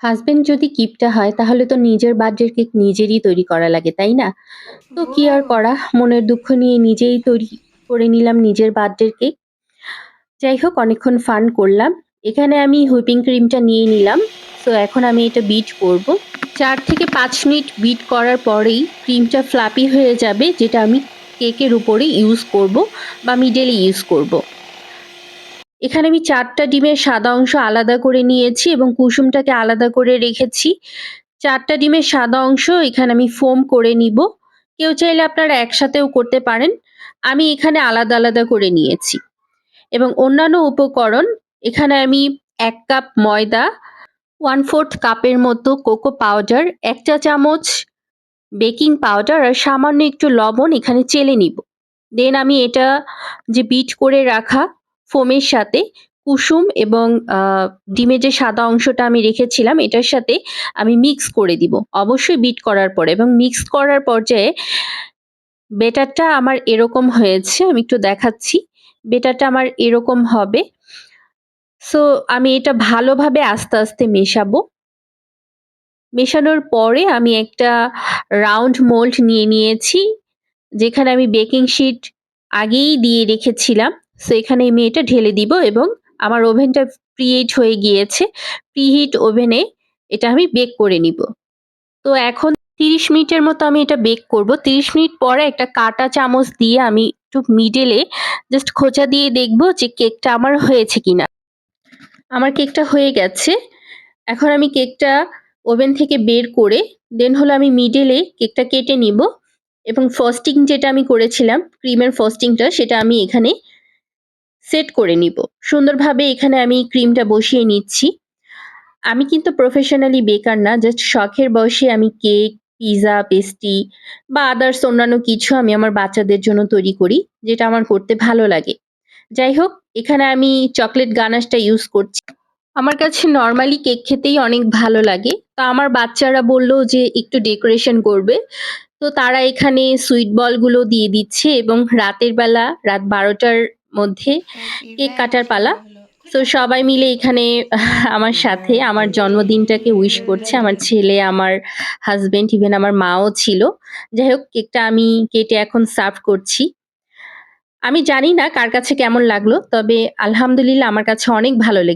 Husband যদি কিপটা হয় তাহলে তো নিজের বার্থডের কেক নিজেরই তৈরি করা লাগে, তাই না? তো কি আর ও! করা? মনের দুঃখ নিয়ে নিজেই তৈরি করে নিলাম নিজের বার্থডের কেক। যাই হোক অনেকক্ষণ ফান করলাম। এখানে আমি হুইপিং ক্রিমটা নিয়ে নিলাম। সো এখন আমি এটা বিট করব। ৪ থেকে ৫ মিনিট বিট করার পরেই ক্রিমটা ফ্লাপি হয়ে যাবে, যেটা আমি কেকের উপরে ইউজ করব বা মিডলে ইউজ করব। এখানে আমি ৪ টা ডিমের সাদা অংশ আলাদা করে নিয়েছি এবং কুসুমটাকে আলাদা করে রেখেছি। ৪ টা ডিমের সাদা অংশ এখানে আমি ফোম করে নিব। কেউ চাইলে আপনারা একসাথেও করতে পারেন। আমি এখানে আলাদা, আলাদা করে নিয়েছি। এবং অন্যান্য উপকরণ এখানে আমি ১ কাপ ময়দা, 1/4 কাপের মতো কোকো পাউডার, ১ চা চামচ বেকিং পাউডার আর সামান্য একটু লবণ এখানে চেলে নিব। দেন আমি এটা যে বিট করে রাখা ফোমের সাথে কুসুম এবং ডিমের যে সাদা অংশটা আমি রেখেছিলাম এটার সাথে আমি মিক্স করে দিব। অবশ্যই বিট করার পরে এবং মিক্স করার পর্যায়ে বেটারটা আমার এরকম হয়েছে। আমি একটু দেখাচ্ছি। বেটারটা আমার এরকম হবে। সো আমি এটা ভালোভাবে আস্তে, আস্তে মেশাবো। মেশানোর পরে আমি একটা রাউন্ড মোল্ড নিয়ে নিয়েছি। যেখানে আমি বেকিং শিট আগেই দিয়ে রেখেছিলাম। সো এখানে আমি এটা ঢেলে দিব এবং আমার ওভেনটা প্রিহিট হয়ে গিয়েছে। প্রিহিট ওভেনে এটা আমি বেক করে নিব। তো এখন ৩০ মিনিটের মতো আমি এটা বেক করব। ৩০ মিনিট পরে একটা কাঁটা চামচ দিয়ে আমি একটু মিডলে জাস্ট খোঁচা দিয়ে দেখব যে কেকটা আমার হয়েছে কিনা। আমার কেকটা হয়ে গেছে। এখন আমি কেকটা ওভেন থেকে বের করে দেন হলো আমি মিডলে কেকটা কেটে নিব এবং ফ্রস্টিং যেটা আমি করেছিলাম, ক্রিমের ফ্রস্টিংটা সেটা আমি এখানে সেট করে নিব। সুন্দরভাবে এখানে আমি ক্রিমটা বসিয়ে নিচ্ছি। আমি কিন্তু প্রফেশনালি বেকার না। জাস্ট শখের বশে আমি কেক, পিজ্জা, পেস্ট্রি বা আদার্স অন্যান্য কিছু আমি আমার বাচ্চাদের জন্য তৈরি করি, যেটা আমার করতে ভালো লাগে। যাই হোক, এখানে আমি চকলেট গানাশটা ইউজ করছি। আমার কাছে নরমালি কেক খেতেই অনেক ভালো লাগে। তো আমার বাচ্চারা বলল যে একটু ডেকোরেশন করবে। তো তারা এখানে সুইট বলগুলো দিয়ে দিচ্ছে এবং রাতের বেলা রাত ১২ টার মধ্যে কেক কাটার পালা। সো সবাই মিলে এখানে আমার সাথে আমার জন্মদিনটাকে উইশ করছে। আমার ছেলে, আমার হাসব্যান্ড, ইভেন আমার মাও ছিল। যাই হোক কেকটা আমি কেটে এখন সার্ভ করছি। আমি জানি না কার কাছে কেমন লাগলো। তবে আলহামদুলিল্লাহ আমার কাছে অনেক ভালো লেগেছে।